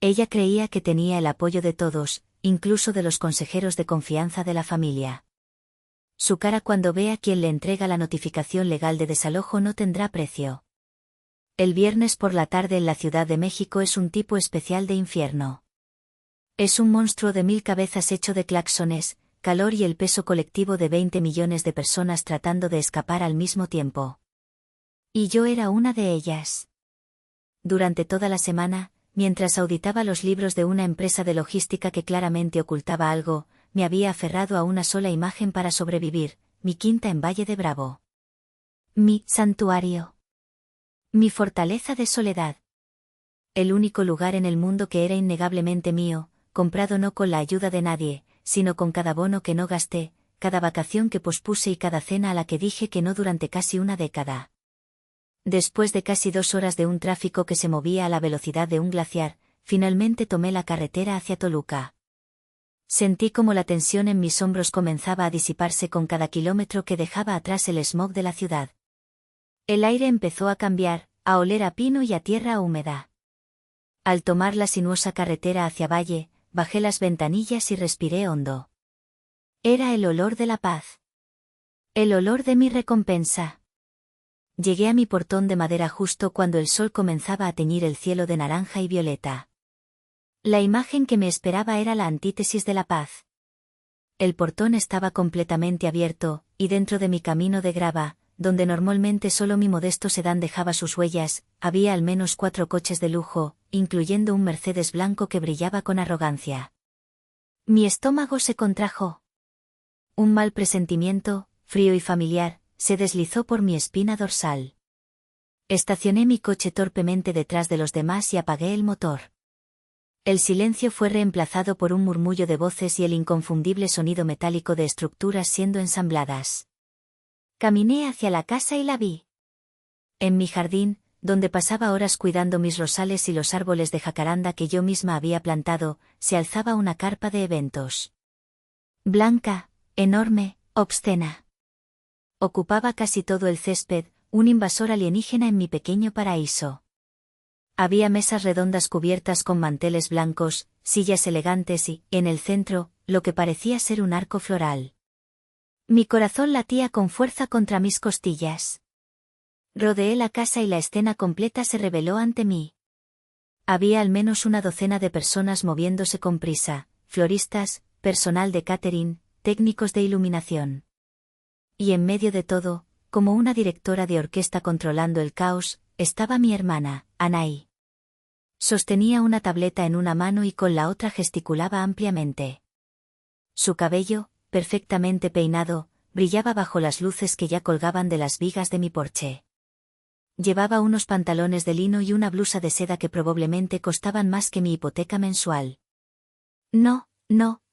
Ella creía que tenía el apoyo de todos, incluso de los consejeros de confianza de la familia. Su cara cuando vea quien le entrega la notificación legal de desalojo no tendrá precio. El viernes por la tarde en la Ciudad de México es un tipo especial de infierno. Es un monstruo de 1000 cabezas hecho de claxones, calor y el peso colectivo de 20 millones de personas tratando de escapar al mismo tiempo. Y yo era una de ellas. Durante toda la semana, mientras auditaba los libros de una empresa de logística que claramente ocultaba algo, me había aferrado a una sola imagen para sobrevivir, mi quinta en Valle de Bravo. Mi santuario. Mi fortaleza de soledad. El único lugar en el mundo que era innegablemente mío, comprado no con la ayuda de nadie, sino con cada bono que no gasté, cada vacación que pospuse y cada cena a la que dije que no durante casi una década. Después de casi 2 horas de un tráfico que se movía a la velocidad de un glaciar, finalmente tomé la carretera hacia Toluca. Sentí como la tensión en mis hombros comenzaba a disiparse con cada kilómetro que dejaba atrás el smog de la ciudad. El aire empezó a cambiar, a oler a pino y a tierra húmeda. Al tomar la sinuosa carretera hacia Valle, bajé las ventanillas y respiré hondo. Era el olor de la paz. El olor de mi recompensa. Llegué a mi portón de madera justo cuando el sol comenzaba a teñir el cielo de naranja y violeta. La imagen que me esperaba era la antítesis de la paz. El portón estaba completamente abierto, y dentro de mi camino de grava, donde normalmente solo mi modesto sedán dejaba sus huellas, había al menos 4 coches de lujo, incluyendo un Mercedes blanco que brillaba con arrogancia. Mi estómago se contrajo. Un mal presentimiento, frío y familiar, se deslizó por mi espina dorsal. Estacioné mi coche torpemente detrás de los demás y apagué el motor. El silencio fue reemplazado por un murmullo de voces y el inconfundible sonido metálico de estructuras siendo ensambladas. Caminé hacia la casa y la vi. En mi jardín, donde pasaba horas cuidando mis rosales y los árboles de jacaranda que yo misma había plantado, se alzaba una carpa de eventos. Blanca, enorme, obscena. Ocupaba casi todo el césped, un invasor alienígena en mi pequeño paraíso. Había mesas redondas cubiertas con manteles blancos, sillas elegantes y, en el centro, lo que parecía ser un arco floral. Mi corazón latía con fuerza contra mis costillas. Rodeé la casa y la escena completa se reveló ante mí. Había al menos una docena de personas moviéndose con prisa, floristas, personal de catering, técnicos de iluminación. Y en medio de todo, como una directora de orquesta controlando el caos, estaba mi hermana, Anaí. Sostenía una tableta en una mano y con la otra gesticulaba ampliamente. Su cabello, perfectamente peinado, brillaba bajo las luces que ya colgaban de las vigas de mi porche. Llevaba unos pantalones de lino y una blusa de seda que probablemente costaban más que mi hipoteca mensual. No,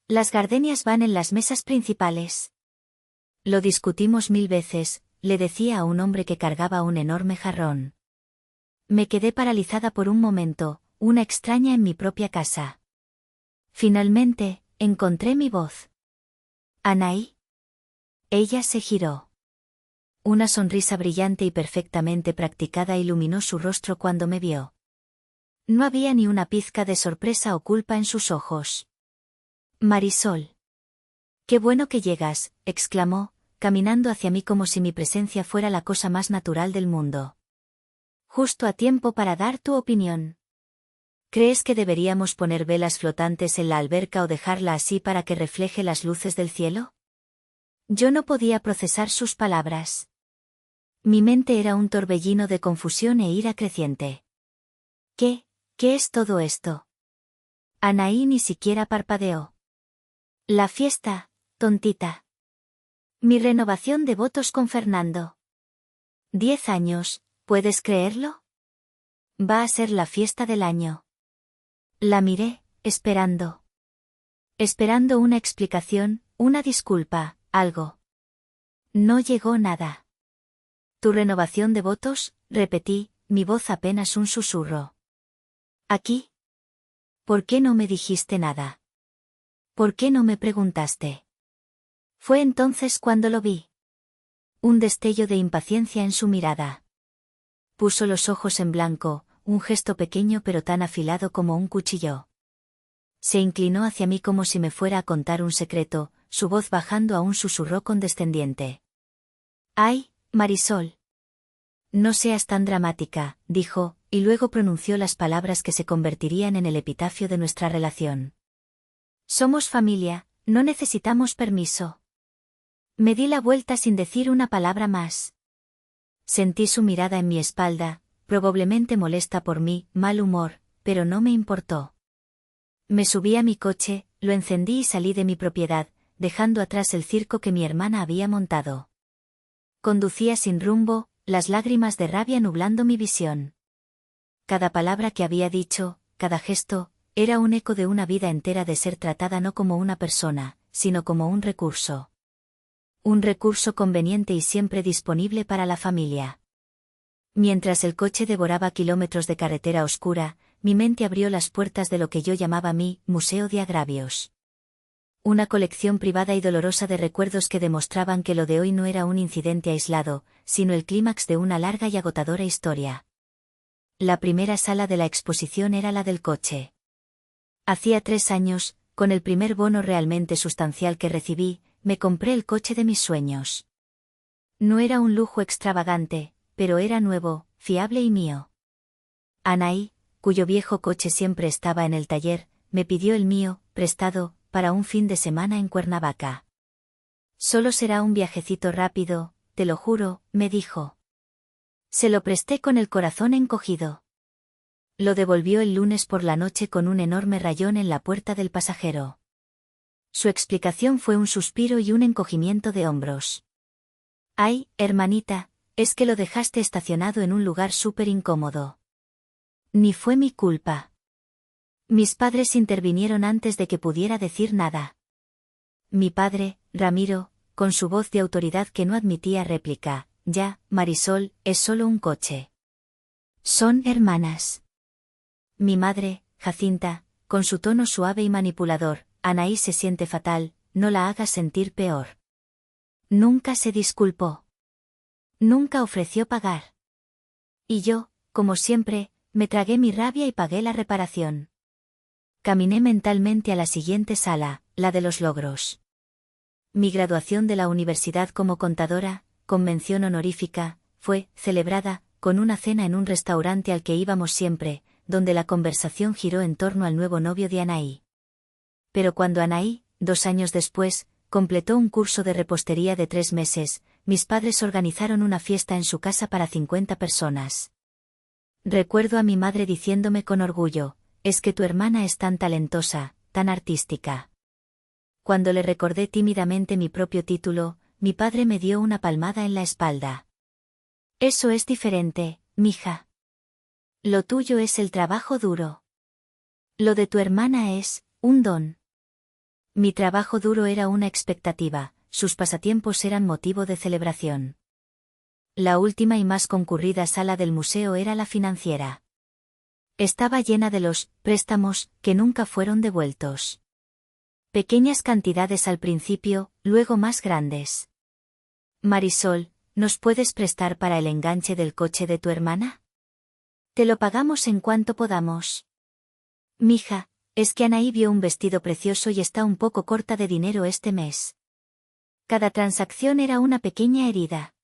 las gardenias van en las mesas principales. Lo discutimos 1000 veces, le decía a un hombre que cargaba un enorme jarrón. Me quedé paralizada por un momento, una extraña en mi propia casa. Finalmente, encontré mi voz. ¿Anaí? Ella se giró. Una sonrisa brillante y perfectamente practicada iluminó su rostro cuando me vio. No había ni una pizca de sorpresa o culpa en sus ojos. Marisol. Qué bueno que llegas, exclamó, caminando hacia mí como si mi presencia fuera la cosa más natural del mundo. Justo a tiempo para dar tu opinión. ¿Crees que deberíamos poner velas flotantes en la alberca o dejarla así para que refleje las luces del cielo? Yo no podía procesar sus palabras. Mi mente era un torbellino de confusión e ira creciente. ¿Qué es todo esto? Anaí ni siquiera parpadeó. La fiesta, tontita. Mi renovación de votos con Fernando. 10 años, ¿puedes creerlo? Va a ser la fiesta del año. La miré, esperando. Esperando una explicación, una disculpa, algo. No llegó nada. ¿Tu renovación de votos?, repetí, mi voz apenas un susurro. ¿Aquí? ¿Por qué no me dijiste nada? ¿Por qué no me preguntaste? Fue entonces cuando lo vi. Un destello de impaciencia en su mirada. Puso los ojos en blanco, un gesto pequeño pero tan afilado como un cuchillo. Se inclinó hacia mí como si me fuera a contar un secreto, su voz bajando a un susurro condescendiente. «¡Ay, Marisol! No seas tan dramática», dijo, y luego pronunció las palabras que se convertirían en el epitafio de nuestra relación. «Somos familia, no necesitamos permiso». Me di la vuelta sin decir una palabra más. Sentí su mirada en mi espalda, probablemente molesta por mi mal humor, pero no me importó. Me subí a mi coche, lo encendí y salí de mi propiedad, dejando atrás el circo que mi hermana había montado. Conducía sin rumbo, las lágrimas de rabia nublando mi visión. Cada palabra que había dicho, cada gesto, era un eco de una vida entera de ser tratada no como una persona, sino como un recurso. Un recurso conveniente y siempre disponible para la familia. Mientras el coche devoraba kilómetros de carretera oscura, mi mente abrió las puertas de lo que yo llamaba mi museo de agravios. Una colección privada y dolorosa de recuerdos que demostraban que lo de hoy no era un incidente aislado, sino el clímax de una larga y agotadora historia. La primera sala de la exposición era la del coche. Hacía 3 años, con el primer bono realmente sustancial que recibí, me compré el coche de mis sueños. No era un lujo extravagante, pero era nuevo, fiable y mío. Anaí, cuyo viejo coche siempre estaba en el taller, me pidió el mío, prestado, para un fin de semana en Cuernavaca. «Solo será un viajecito rápido, te lo juro», me dijo. Se lo presté con el corazón encogido. Lo devolvió el lunes por la noche con un enorme rayón en la puerta del pasajero. Su explicación fue un suspiro y un encogimiento de hombros. «Ay, hermanita, es que lo dejaste estacionado en un lugar súper incómodo». Ni fue mi culpa. Mis padres intervinieron antes de que pudiera decir nada. Mi padre, Ramiro, con su voz de autoridad que no admitía réplica: «Ya, Marisol, es solo un coche. Son hermanas». Mi madre, Jacinta, con su tono suave y manipulador: «Anaí se siente fatal, no la hagas sentir peor». Nunca se disculpó. Nunca ofreció pagar. Y yo, como siempre, me tragué mi rabia y pagué la reparación. Caminé mentalmente a la siguiente sala, la de los logros. Mi graduación de la universidad como contadora, con mención honorífica, fue celebrada con una cena en un restaurante al que íbamos siempre, donde la conversación giró en torno al nuevo novio de Anaí. Pero cuando Anaí, 2 años después, completó un curso de repostería de 3 meses, mis padres organizaron una fiesta en su casa para 50 personas. Recuerdo a mi madre diciéndome con orgullo: «Es que tu hermana es tan talentosa, tan artística». Cuando le recordé tímidamente mi propio título, mi padre me dio una palmada en la espalda. «Eso es diferente, mija. Lo tuyo es el trabajo duro. Lo de tu hermana es un don». Mi trabajo duro era una expectativa, sus pasatiempos eran motivo de celebración. La última y más concurrida sala del museo era la financiera. Estaba llena de los préstamos que nunca fueron devueltos. Pequeñas cantidades al principio, luego más grandes. «Marisol, ¿nos puedes prestar para el enganche del coche de tu hermana? Te lo pagamos en cuanto podamos». «Mija, es que Anaí vio un vestido precioso y está un poco corta de dinero este mes». Cada transacción era una pequeña herida.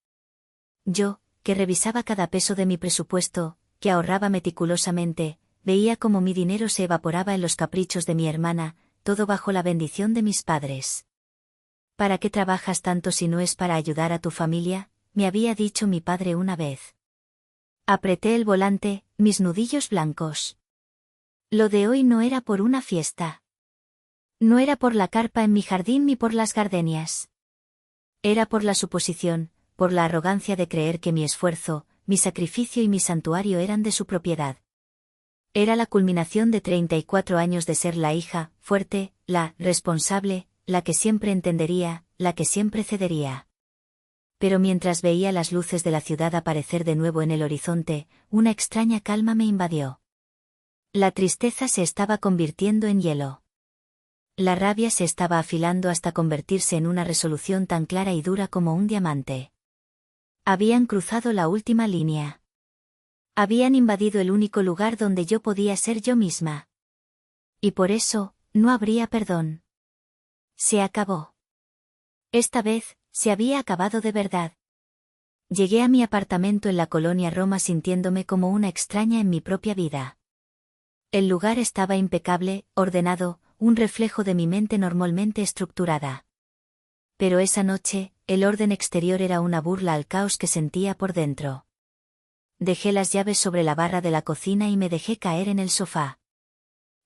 Yo, que revisaba cada peso de mi presupuesto, que ahorraba meticulosamente, veía cómo mi dinero se evaporaba en los caprichos de mi hermana, todo bajo la bendición de mis padres. «¿Para qué trabajas tanto si no es para ayudar a tu familia?», me había dicho mi padre una vez. Apreté el volante, mis nudillos blancos. Lo de hoy no era por una fiesta. No era por la carpa en mi jardín ni por las gardenias. Era por la suposición, por la arrogancia de creer que mi esfuerzo, mi sacrificio y mi santuario eran de su propiedad. Era la culminación de 34 años de ser la hija, fuerte, la responsable, la que siempre entendería, la que siempre cedería. Pero mientras veía las luces de la ciudad aparecer de nuevo en el horizonte, una extraña calma me invadió. La tristeza se estaba convirtiendo en hielo. La rabia se estaba afilando hasta convertirse en una resolución tan clara y dura como un diamante. Habían cruzado la última línea. Habían invadido el único lugar donde yo podía ser yo misma. Y por eso, no habría perdón. Se acabó. Esta vez, se había acabado de verdad. Llegué a mi apartamento en la colonia Roma sintiéndome como una extraña en mi propia vida. El lugar estaba impecable, ordenado, un reflejo de mi mente normalmente estructurada. Pero esa noche, el orden exterior era una burla al caos que sentía por dentro. Dejé las llaves sobre la barra de la cocina y me dejé caer en el sofá.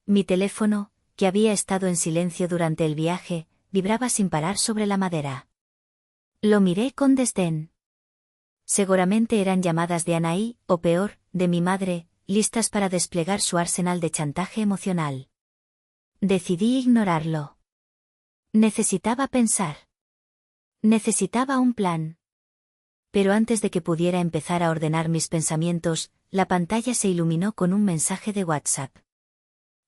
Mi teléfono, que había estado en silencio durante el viaje, vibraba sin parar sobre la madera. Lo miré con desdén. Seguramente eran llamadas de Anaí, o peor, de mi madre, listas para desplegar su arsenal de chantaje emocional. Decidí ignorarlo. Necesitaba pensar. Necesitaba un plan. Pero antes de que pudiera empezar a ordenar mis pensamientos, la pantalla se iluminó con un mensaje de WhatsApp.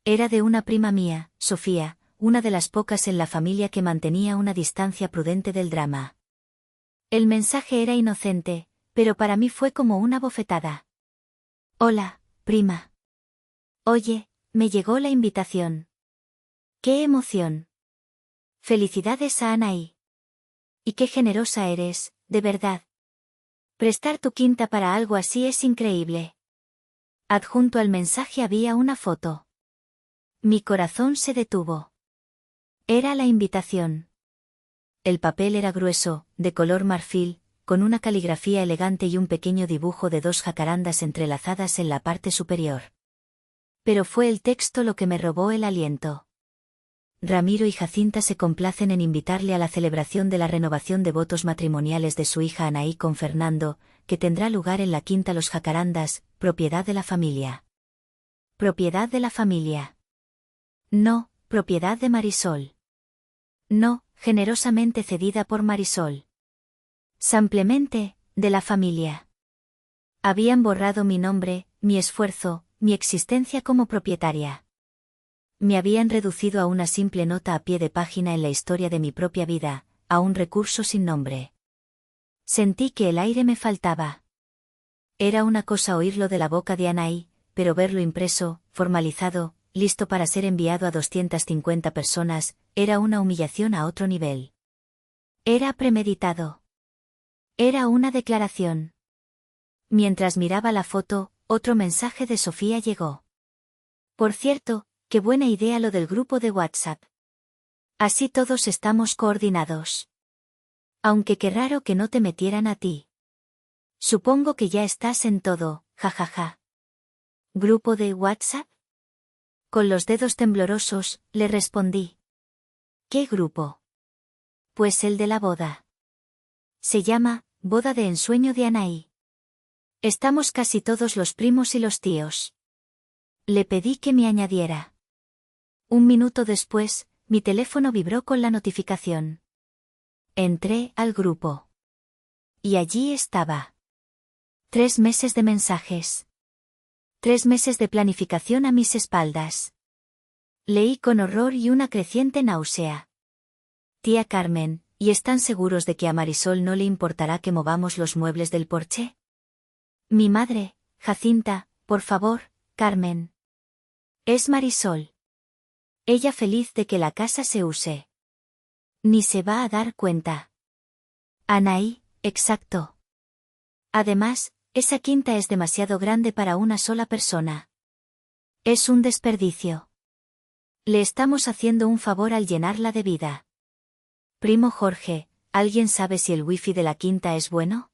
Era de una prima mía, Sofía, una de las pocas en la familia que mantenía una distancia prudente del drama. El mensaje era inocente, pero para mí fue como una bofetada. Hola, prima. Oye, me llegó la invitación. ¡Qué emoción! Felicidades a Anaí. Y qué generosa eres, de verdad. Prestar tu quinta para algo así es increíble. Adjunto al mensaje había una foto. Mi corazón se detuvo. Era la invitación. El papel era grueso, de color marfil, con una caligrafía elegante y un pequeño dibujo de 2 jacarandas entrelazadas en la parte superior. Pero fue el texto lo que me robó el aliento. Ramiro y Jacinta se complacen en invitarle a la celebración de la renovación de votos matrimoniales de su hija Anaí con Fernando, que tendrá lugar en la Quinta Los Jacarandas, propiedad de la familia. Propiedad de la familia. No, propiedad de Marisol. No, generosamente cedida por Marisol. Simplemente, de la familia. Habían borrado mi nombre, mi esfuerzo, mi existencia como propietaria. Me habían reducido a una simple nota a pie de página en la historia de mi propia vida, a un recurso sin nombre. Sentí que el aire me faltaba. Era una cosa oírlo de la boca de Anaí, pero verlo impreso, formalizado, listo para ser enviado a 250 personas, era una humillación a otro nivel. Era premeditado. Era una declaración. Mientras miraba la foto, otro mensaje de Sofía llegó. Por cierto, qué buena idea lo del grupo de WhatsApp. Así todos estamos coordinados. Aunque qué raro que no te metieran a ti. Supongo que ya estás en todo, jajaja. ¿Grupo de WhatsApp? Con los dedos temblorosos, le respondí. ¿Qué grupo? Pues el de la boda. Se llama, Boda de Ensueño de Anaí. Estamos casi todos los primos y los tíos. Le pedí que me añadiera. Un minuto después, mi teléfono vibró con la notificación. Entré al grupo. Y allí estaba. 3 meses de mensajes. 3 meses de planificación a mis espaldas. Leí con horror y una creciente náusea. Tía Carmen, ¿y están seguros de que a Marisol no le importará que movamos los muebles del porche? Mi madre, Jacinta, por favor, Carmen. Es Marisol. Ella feliz de que la casa se use. Ni se va a dar cuenta. Anaí, exacto. Además, esa quinta es demasiado grande para una sola persona. Es un desperdicio. Le estamos haciendo un favor al llenarla de vida. Primo Jorge, ¿alguien sabe si el wifi de la quinta es bueno?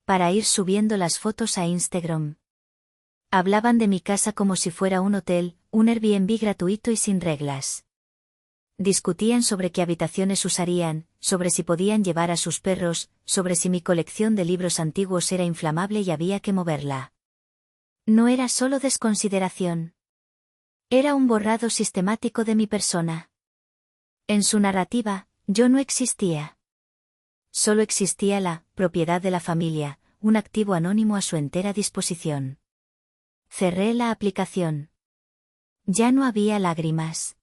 Para ir subiendo las fotos a Instagram. Hablaban de mi casa como si fuera un hotel, un Airbnb gratuito y sin reglas. Discutían sobre qué habitaciones usarían, sobre si podían llevar a sus perros, sobre si mi colección de libros antiguos era inflamable y había que moverla. No era solo desconsideración. Era un borrado sistemático de mi persona. En su narrativa, yo no existía. Solo existía la propiedad de la familia, un activo anónimo a su entera disposición. Cerré la aplicación. Ya no había lágrimas.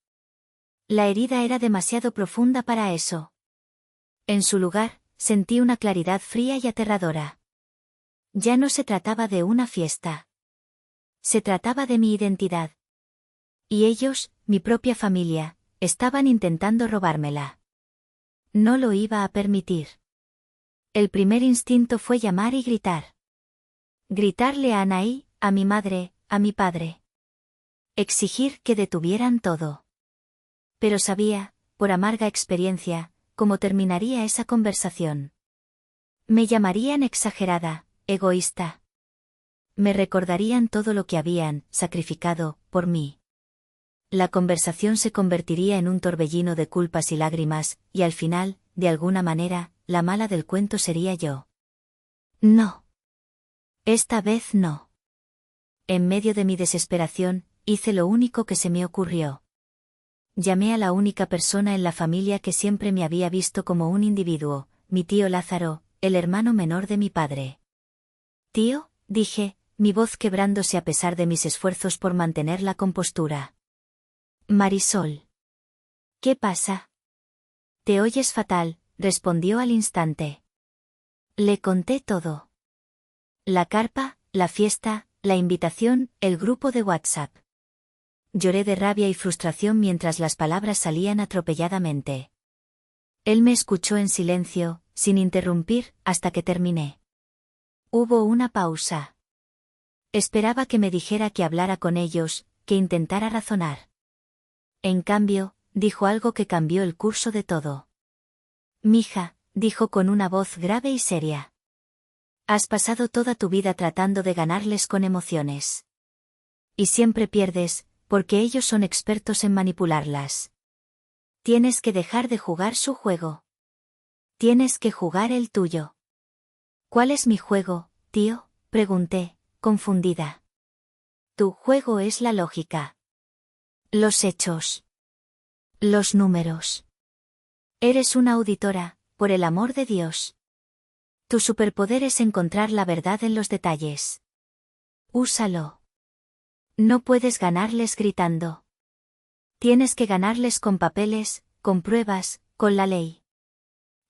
La herida era demasiado profunda para eso. En su lugar, sentí una claridad fría y aterradora. Ya no se trataba de una fiesta. Se trataba de mi identidad. Y ellos, mi propia familia, estaban intentando robármela. No lo iba a permitir. El primer instinto fue llamar y gritar. Gritarle a Anaí, a mi madre, a mi padre. Exigir que detuvieran todo. Pero sabía, por amarga experiencia, cómo terminaría esa conversación. Me llamarían exagerada, egoísta. Me recordarían todo lo que habían sacrificado por mí. La conversación se convertiría en un torbellino de culpas y lágrimas, y al final, de alguna manera, la mala del cuento sería yo. No. Esta vez no. En medio de mi desesperación, hice lo único que se me ocurrió. Llamé a la única persona en la familia que siempre me había visto como un individuo, mi tío Lázaro, el hermano menor de mi padre. Tío, dije, mi voz quebrándose a pesar de mis esfuerzos por mantener la compostura. Marisol. ¿Qué pasa? Te oyes fatal, respondió al instante. Le conté todo. La carpa, la fiesta, la invitación, el grupo de WhatsApp. Lloré de rabia y frustración mientras las palabras salían atropelladamente. Él me escuchó en silencio, sin interrumpir, hasta que terminé. Hubo una pausa. Esperaba que me dijera que hablara con ellos, que intentara razonar. En cambio, dijo algo que cambió el curso de todo. Mija, dijo con una voz grave y seria. Has pasado toda tu vida tratando de ganarles con emociones. Y siempre pierdes, porque ellos son expertos en manipularlas. Tienes que dejar de jugar su juego. Tienes que jugar el tuyo. ¿Cuál es mi juego, tío?, pregunté, confundida. Tu juego es la lógica. Los hechos. Los números. Eres una auditora, por el amor de Dios. Tu superpoder es encontrar la verdad en los detalles. Úsalo. No puedes ganarles gritando. Tienes que ganarles con papeles, con pruebas, con la ley.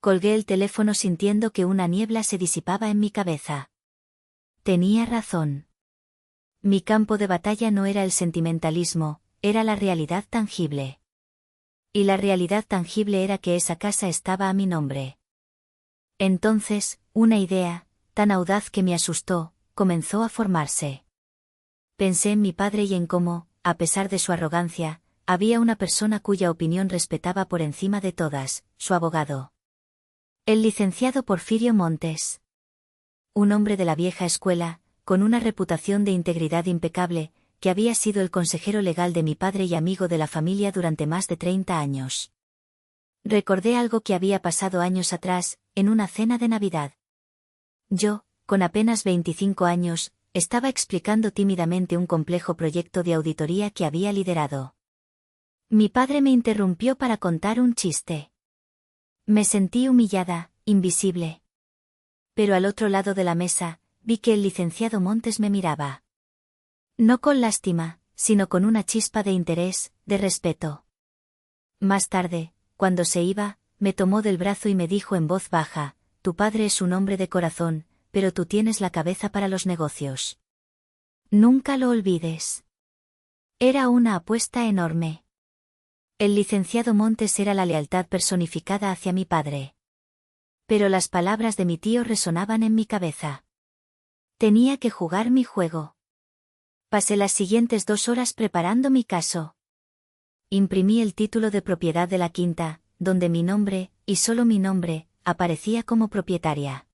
Colgué el teléfono sintiendo que una niebla se disipaba en mi cabeza. Tenía razón. Mi campo de batalla no era el sentimentalismo, era la realidad tangible. Y la realidad tangible era que esa casa estaba a mi nombre. Entonces, una idea, tan audaz que me asustó, comenzó a formarse. Pensé en mi padre y en cómo, a pesar de su arrogancia, había una persona cuya opinión respetaba por encima de todas, su abogado. El licenciado Porfirio Montes. Un hombre de la vieja escuela, con una reputación de integridad impecable, que había sido el consejero legal de mi padre y amigo de la familia durante más de 30 años. Recordé algo que había pasado años atrás, en una cena de Navidad. Yo, con apenas 25 años, estaba explicando tímidamente un complejo proyecto de auditoría que había liderado. Mi padre me interrumpió para contar un chiste. Me sentí humillada, invisible. Pero al otro lado de la mesa, vi que el licenciado Montes me miraba. No con lástima, sino con una chispa de interés, de respeto. Más tarde, cuando se iba, me tomó del brazo y me dijo en voz baja, tu padre es un hombre de corazón, pero tú tienes la cabeza para los negocios. Nunca lo olvides. Era una apuesta enorme. El licenciado Montes era la lealtad personificada hacia mi padre. Pero las palabras de mi tío resonaban en mi cabeza. Tenía que jugar mi juego. Pasé las siguientes 2 horas preparando mi caso. Imprimí el título de propiedad de la quinta, donde mi nombre, y solo mi nombre, aparecía como propietaria.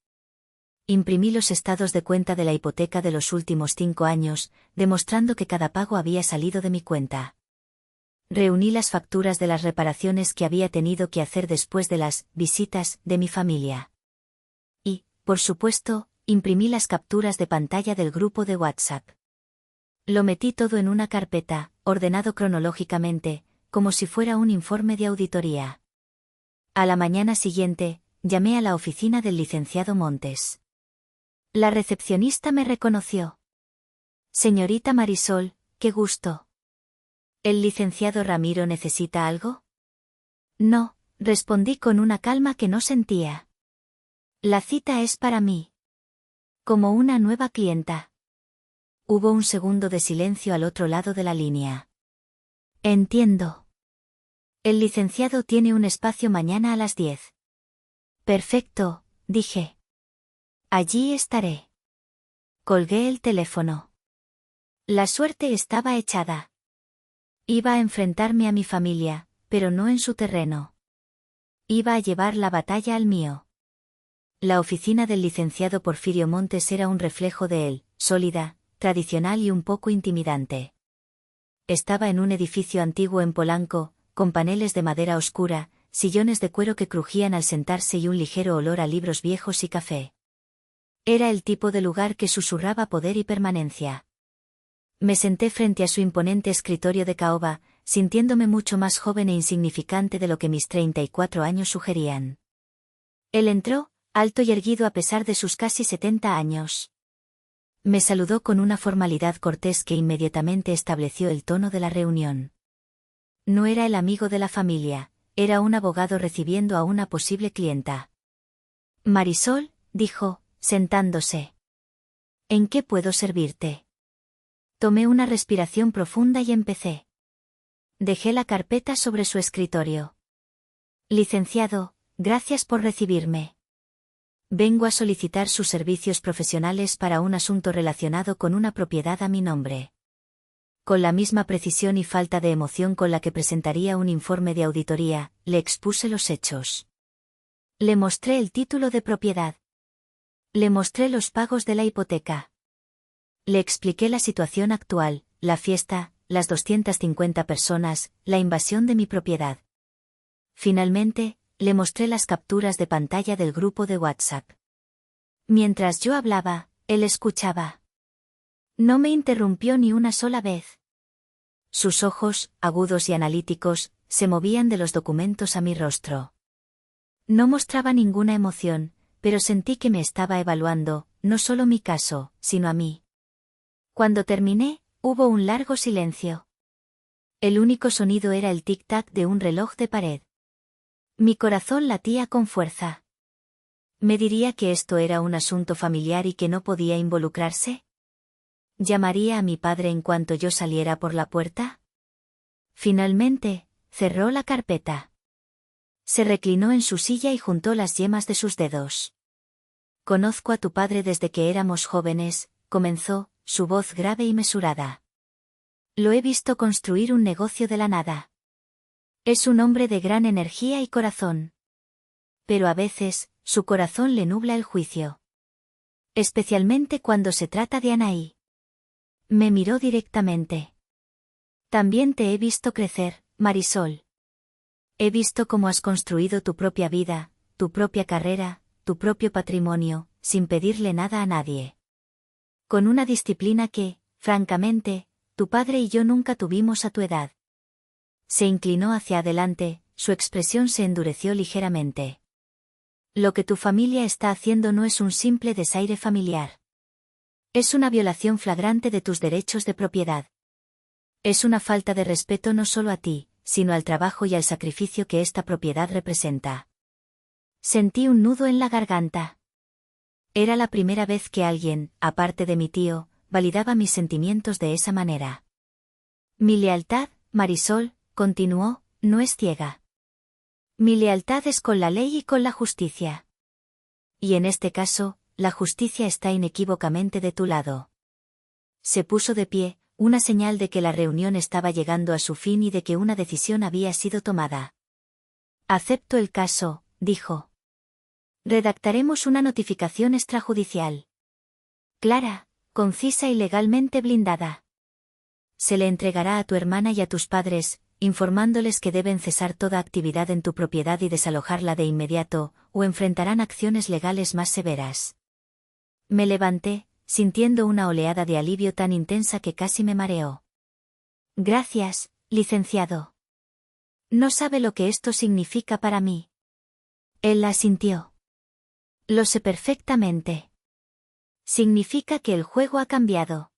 Imprimí los estados de cuenta de la hipoteca de los últimos 5 años, demostrando que cada pago había salido de mi cuenta. Reuní las facturas de las reparaciones que había tenido que hacer después de las visitas de mi familia. Y, por supuesto, imprimí las capturas de pantalla del grupo de WhatsApp. Lo metí todo en una carpeta, ordenado cronológicamente, como si fuera un informe de auditoría. A la mañana siguiente, llamé a la oficina del licenciado Montes. La recepcionista me reconoció. Señorita Marisol, qué gusto. ¿El licenciado Ramiro necesita algo? No, respondí con una calma que no sentía. La cita es para mí. Como una nueva clienta. Hubo un segundo de silencio al otro lado de la línea. Entiendo. El licenciado tiene un espacio mañana a las 10. Perfecto, dije. Allí estaré. Colgué el teléfono. La suerte estaba echada. Iba a enfrentarme a mi familia, pero no en su terreno. Iba a llevar la batalla al mío. La oficina del licenciado Porfirio Montes era un reflejo de él, sólida, tradicional y un poco intimidante. Estaba en un edificio antiguo en Polanco, con paneles de madera oscura, sillones de cuero que crujían al sentarse y un ligero olor a libros viejos y café. Era el tipo de lugar que susurraba poder y permanencia. Me senté frente a su imponente escritorio de caoba, sintiéndome mucho más joven e insignificante de lo que mis 34 años sugerían. Él entró, alto y erguido a pesar de sus casi 70 años. Me saludó con una formalidad cortés que inmediatamente estableció el tono de la reunión. No era el amigo de la familia, era un abogado recibiendo a una posible clienta. Marisol, dijo, sentándose. ¿En qué puedo servirte? Tomé una respiración profunda y empecé. Dejé la carpeta sobre su escritorio. Licenciado, gracias por recibirme. Vengo a solicitar sus servicios profesionales para un asunto relacionado con una propiedad a mi nombre. Con la misma precisión y falta de emoción con la que presentaría un informe de auditoría, le expuse los hechos. Le mostré el título de propiedad. Le mostré los pagos de la hipoteca. Le expliqué la situación actual, la fiesta, las 250 personas, la invasión de mi propiedad. Finalmente, le mostré las capturas de pantalla del grupo de WhatsApp. Mientras yo hablaba, él escuchaba. No me interrumpió ni una sola vez. Sus ojos, agudos y analíticos, se movían de los documentos a mi rostro. No mostraba ninguna emoción, pero sentí que me estaba evaluando, no solo mi caso, sino a mí. Cuando terminé, hubo un largo silencio. El único sonido era el tic-tac de un reloj de pared. Mi corazón latía con fuerza. ¿Me diría que esto era un asunto familiar y que no podía involucrarse? ¿Llamaría a mi padre en cuanto yo saliera por la puerta? Finalmente, cerró la carpeta. Se reclinó en su silla y juntó las yemas de sus dedos. Conozco a tu padre desde que éramos jóvenes, comenzó, su voz grave y mesurada. Lo he visto construir un negocio de la nada. Es un hombre de gran energía y corazón. Pero a veces, su corazón le nubla el juicio. Especialmente cuando se trata de Anaí. Me miró directamente. También te he visto crecer, Marisol. He visto cómo has construido tu propia vida, tu propia carrera, tu propio patrimonio, sin pedirle nada a nadie. Con una disciplina que, francamente, tu padre y yo nunca tuvimos a tu edad. Se inclinó hacia adelante, su expresión se endureció ligeramente. Lo que tu familia está haciendo no es un simple desaire familiar. Es una violación flagrante de tus derechos de propiedad. Es una falta de respeto no solo a ti, sino al trabajo y al sacrificio que esta propiedad representa. Sentí un nudo en la garganta. Era la primera vez que alguien, aparte de mi tío, validaba mis sentimientos de esa manera. Mi lealtad, Marisol, continuó, no es ciega. Mi lealtad es con la ley y con la justicia. Y en este caso, la justicia está inequívocamente de tu lado. Se puso de pie, una señal de que la reunión estaba llegando a su fin y de que una decisión había sido tomada. Acepto el caso, dijo. Redactaremos una notificación extrajudicial. Clara, concisa y legalmente blindada. Se le entregará a tu hermana y a tus padres, informándoles que deben cesar toda actividad en tu propiedad y desalojarla de inmediato, o enfrentarán acciones legales más severas. Me levanté, sintiendo una oleada de alivio tan intensa que casi me mareó. Gracias, licenciado. No sabe lo que esto significa para mí. Él asintió. Lo sé perfectamente. Significa que el juego ha cambiado.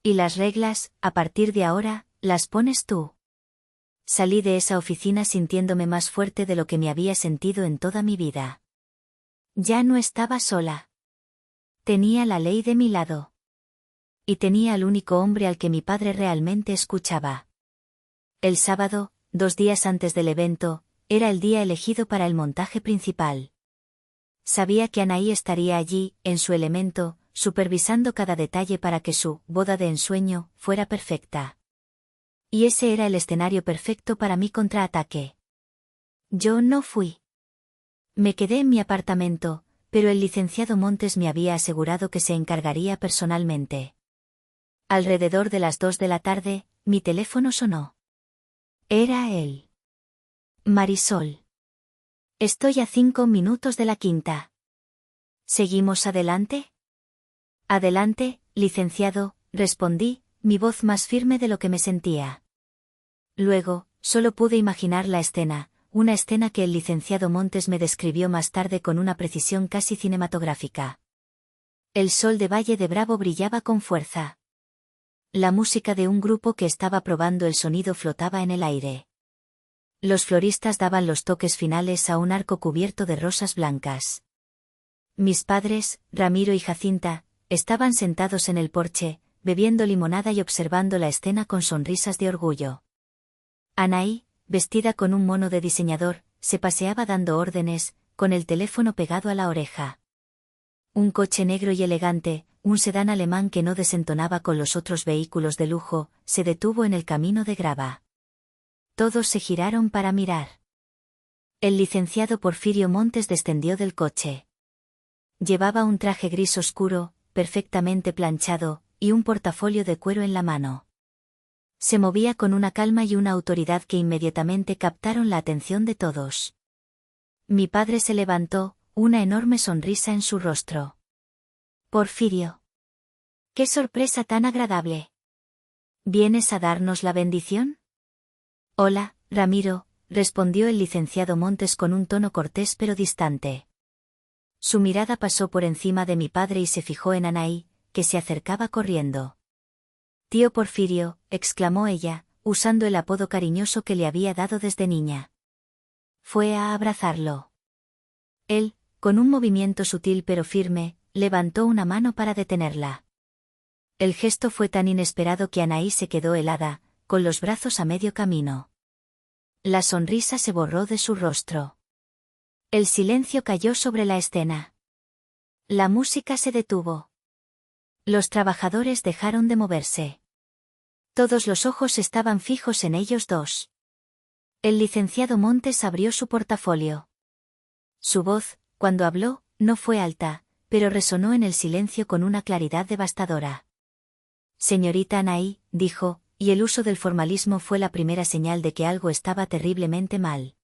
Y las reglas, a partir de ahora, las pones tú. Salí de esa oficina sintiéndome más fuerte de lo que me había sentido en toda mi vida. Ya no estaba sola. Tenía la ley de mi lado. Y tenía al único hombre al que mi padre realmente escuchaba. El sábado, 2 días antes del evento, era el día elegido para el montaje principal. Sabía que Anaí estaría allí, en su elemento, supervisando cada detalle para que su boda de ensueño fuera perfecta. Y ese era el escenario perfecto para mi contraataque. Yo no fui. Me quedé en mi apartamento, pero el licenciado Montes me había asegurado que se encargaría personalmente. Alrededor de las 2 de la tarde, mi teléfono sonó. Era él. Marisol. Estoy a 5 minutos de la quinta. ¿Seguimos adelante? Adelante, licenciado, respondí, mi voz más firme de lo que me sentía. Luego, solo pude imaginar la escena, una escena que el licenciado Montes me describió más tarde con una precisión casi cinematográfica. El sol de Valle de Bravo brillaba con fuerza. La música de un grupo que estaba probando el sonido flotaba en el aire. Los floristas daban los toques finales a un arco cubierto de rosas blancas. Mis padres, Ramiro y Jacinta, estaban sentados en el porche, bebiendo limonada y observando la escena con sonrisas de orgullo. Anaí, vestida con un mono de diseñador, se paseaba dando órdenes, con el teléfono pegado a la oreja. Un coche negro y elegante, un sedán alemán que no desentonaba con los otros vehículos de lujo, se detuvo en el camino de grava. Todos se giraron para mirar. El licenciado Porfirio Montes descendió del coche. Llevaba un traje gris oscuro, perfectamente planchado, y un portafolio de cuero en la mano. Se movía con una calma y una autoridad que inmediatamente captaron la atención de todos. Mi padre se levantó, una enorme sonrisa en su rostro. Porfirio. ¡Qué sorpresa tan agradable! ¿Vienes a darnos la bendición? Hola, Ramiro, respondió el licenciado Montes con un tono cortés pero distante. Su mirada pasó por encima de mi padre y se fijó en Anaí, que se acercaba corriendo. Tío Porfirio, exclamó ella, usando el apodo cariñoso que le había dado desde niña. Fue a abrazarlo. Él, con un movimiento sutil pero firme, levantó una mano para detenerla. El gesto fue tan inesperado que Anaí se quedó helada, con los brazos a medio camino. La sonrisa se borró de su rostro. El silencio cayó sobre la escena. La música se detuvo. Los trabajadores dejaron de moverse. Todos los ojos estaban fijos en ellos dos. El licenciado Montes abrió su portafolio. Su voz, cuando habló, no fue alta, pero resonó en el silencio con una claridad devastadora. Señorita Anaí, dijo, y el uso del formalismo fue la primera señal de que algo estaba terriblemente mal.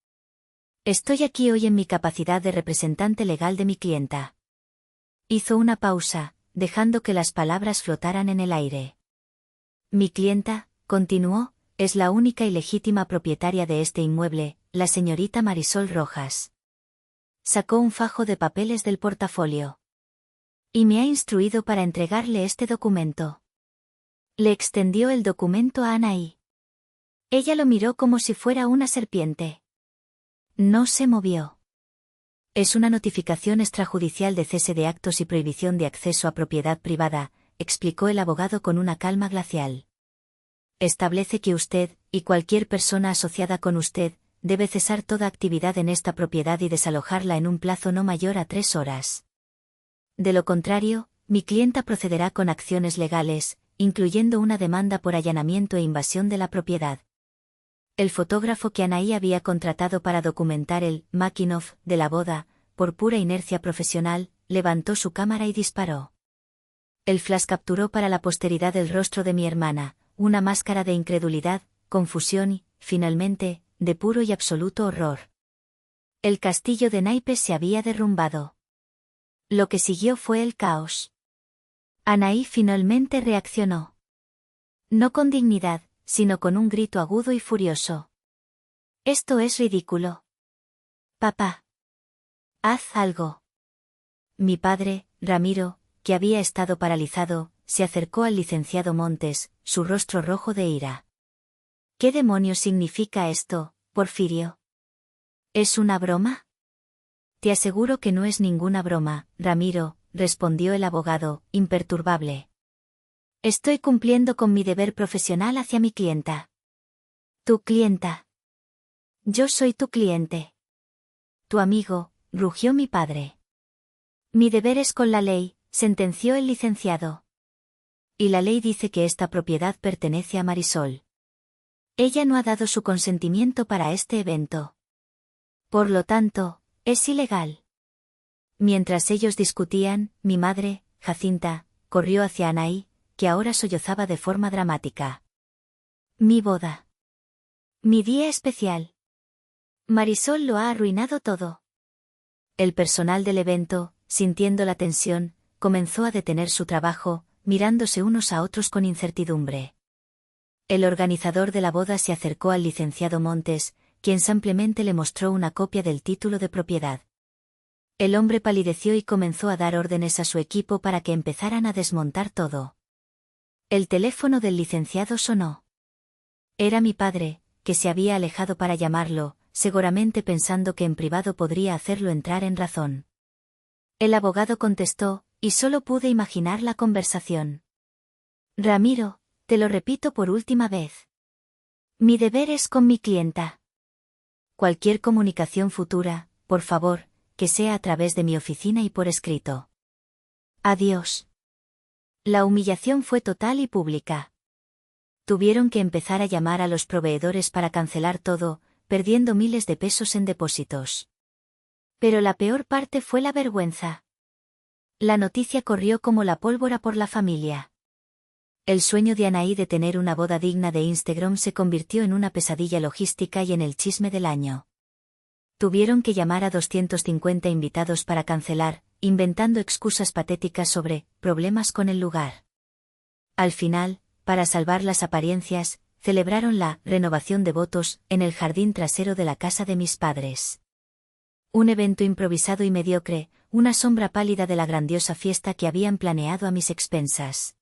Estoy aquí hoy en mi capacidad de representante legal de mi clienta. Hizo una pausa, dejando que las palabras flotaran en el aire. Mi clienta, continuó, es la única y legítima propietaria de este inmueble, la señorita Marisol Rojas. Sacó un fajo de papeles del portafolio. Y me ha instruido para entregarle este documento. Le extendió el documento a Anaí. Ella lo miró como si fuera una serpiente. No se movió. Es una notificación extrajudicial de cese de actos y prohibición de acceso a propiedad privada, explicó el abogado con una calma glacial. Establece que usted, y cualquier persona asociada con usted, debe cesar toda actividad en esta propiedad y desalojarla en un plazo no mayor a 3 horas. De lo contrario, mi clienta procederá con acciones legales, incluyendo una demanda por allanamiento e invasión de la propiedad. El fotógrafo que Anaí había contratado para documentar el making of de la boda, por pura inercia profesional, levantó su cámara y disparó. El flash capturó para la posteridad el rostro de mi hermana, una máscara de incredulidad, confusión y, finalmente, de puro y absoluto horror. El castillo de naipes se había derrumbado. Lo que siguió fue el caos. Anaí finalmente reaccionó. No con dignidad, sino con un grito agudo y furioso. Esto es ridículo. Papá. Haz algo. Mi padre, Ramiro, que había estado paralizado, se acercó al licenciado Montes, su rostro rojo de ira. ¿Qué demonios significa esto, Porfirio? ¿Es una broma? Te aseguro que no es ninguna broma, Ramiro, respondió el abogado, imperturbable. Estoy cumpliendo con mi deber profesional hacia mi clienta. ¿Tu clienta? Yo soy tu cliente. Tu amigo, rugió mi padre. Mi deber es con la ley, sentenció el licenciado. Y la ley dice que esta propiedad pertenece a Marisol. Ella no ha dado su consentimiento para este evento. Por lo tanto, es ilegal. Mientras ellos discutían, mi madre, Jacinta, corrió hacia Anaí, que ahora sollozaba de forma dramática. Mi boda. Mi día especial. Marisol lo ha arruinado todo. El personal del evento, sintiendo la tensión, comenzó a detener su trabajo, mirándose unos a otros con incertidumbre. El organizador de la boda se acercó al licenciado Montes, quien simplemente le mostró una copia del título de propiedad. El hombre palideció y comenzó a dar órdenes a su equipo para que empezaran a desmontar todo. El teléfono del licenciado sonó. Era mi padre, que se había alejado para llamarlo, seguramente pensando que en privado podría hacerlo entrar en razón. El abogado contestó, y solo pude imaginar la conversación. Ramiro, te lo repito por última vez. Mi deber es con mi clienta. Cualquier comunicación futura, por favor, que sea a través de mi oficina y por escrito. Adiós. La humillación fue total y pública. Tuvieron que empezar a llamar a los proveedores para cancelar todo, perdiendo miles de pesos en depósitos. Pero la peor parte fue la vergüenza. La noticia corrió como la pólvora por la familia. El sueño de Anaí de tener una boda digna de Instagram se convirtió en una pesadilla logística y en el chisme del año. Tuvieron que llamar a 250 invitados para cancelar, inventando excusas patéticas sobre problemas con el lugar. Al final, para salvar las apariencias, celebraron la renovación de votos en el jardín trasero de la casa de mis padres. Un evento improvisado y mediocre, una sombra pálida de la grandiosa fiesta que habían planeado a mis expensas.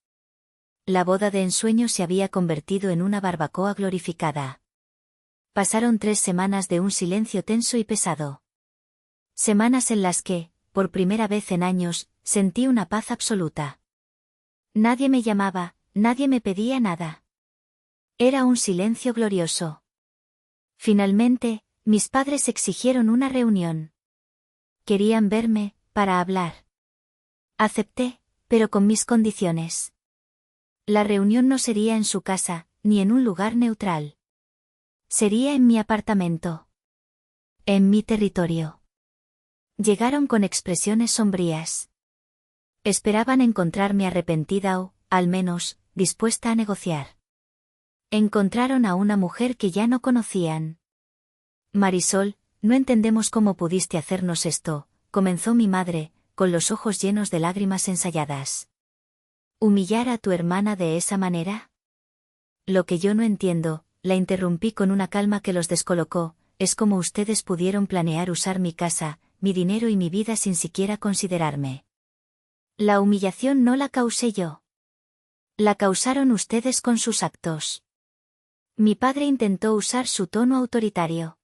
La boda de ensueño se había convertido en una barbacoa glorificada. Pasaron 3 semanas de un silencio tenso y pesado. Semanas en las que, por primera vez en años, sentí una paz absoluta. Nadie me llamaba, nadie me pedía nada. Era un silencio glorioso. Finalmente, mis padres exigieron una reunión. Querían verme, para hablar. Acepté, pero con mis condiciones. La reunión no sería en su casa, ni en un lugar neutral. Sería en mi apartamento. En mi territorio. Llegaron con expresiones sombrías. Esperaban encontrarme arrepentida o, al menos, dispuesta a negociar. Encontraron a una mujer que ya no conocían. Marisol, no entendemos cómo pudiste hacernos esto, comenzó mi madre, con los ojos llenos de lágrimas ensayadas. ¿Humillar a tu hermana de esa manera? Lo que yo no entiendo, la interrumpí con una calma que los descolocó, es como ustedes pudieron planear usar mi casa, mi dinero y mi vida sin siquiera considerarme. La humillación no la causé yo. La causaron ustedes con sus actos. Mi padre intentó usar su tono autoritario.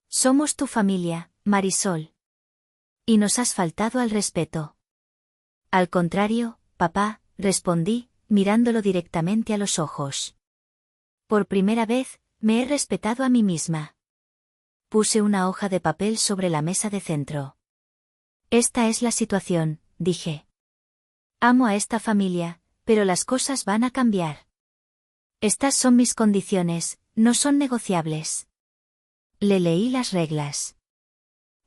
Somos tu familia, Marisol. Y nos has faltado al respeto. Al contrario, papá, respondí, mirándolo directamente a los ojos. Por primera vez, me he respetado a mí misma. Puse una hoja de papel sobre la mesa de centro. Esta es la situación, dije. Amo a esta familia, pero las cosas van a cambiar. Estas son mis condiciones, no son negociables. Le leí las reglas.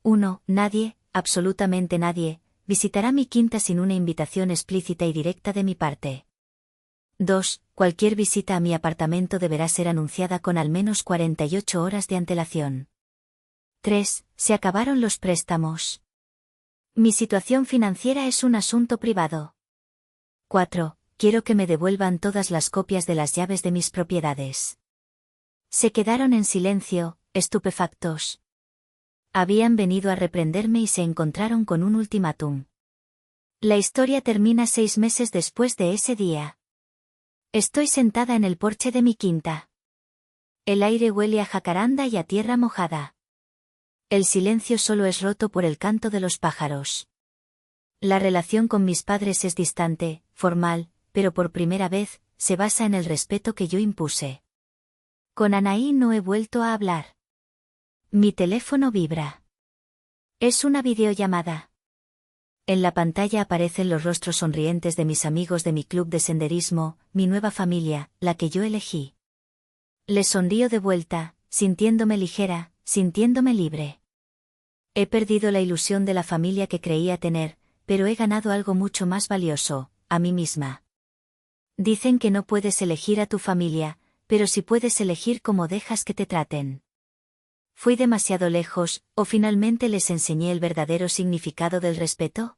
1. Nadie, absolutamente nadie, visitará mi quinta sin una invitación explícita y directa de mi parte. 2. Cualquier visita a mi apartamento deberá ser anunciada con al menos 48 horas de antelación. 3. Se acabaron los préstamos. Mi situación financiera es un asunto privado. 4. Quiero que me devuelvan todas las copias de las llaves de mis propiedades. Se quedaron en silencio, estupefactos. Habían venido a reprenderme y se encontraron con un ultimátum. La historia termina 6 meses después de ese día. Estoy sentada en el porche de mi quinta. El aire huele a jacaranda y a tierra mojada. El silencio solo es roto por el canto de los pájaros. La relación con mis padres es distante, formal, pero por primera vez, se basa en el respeto que yo impuse. Con Anaí no he vuelto a hablar. Mi teléfono vibra. Es una videollamada. En la pantalla aparecen los rostros sonrientes de mis amigos de mi club de senderismo, mi nueva familia, la que yo elegí. Les sonrío de vuelta, sintiéndome ligera, sintiéndome libre. He perdido la ilusión de la familia que creía tener, pero he ganado algo mucho más valioso, a mí misma. Dicen que no puedes elegir a tu familia, pero sí puedes elegir cómo dejas que te traten. ¿Fui demasiado lejos, o finalmente les enseñé el verdadero significado del respeto?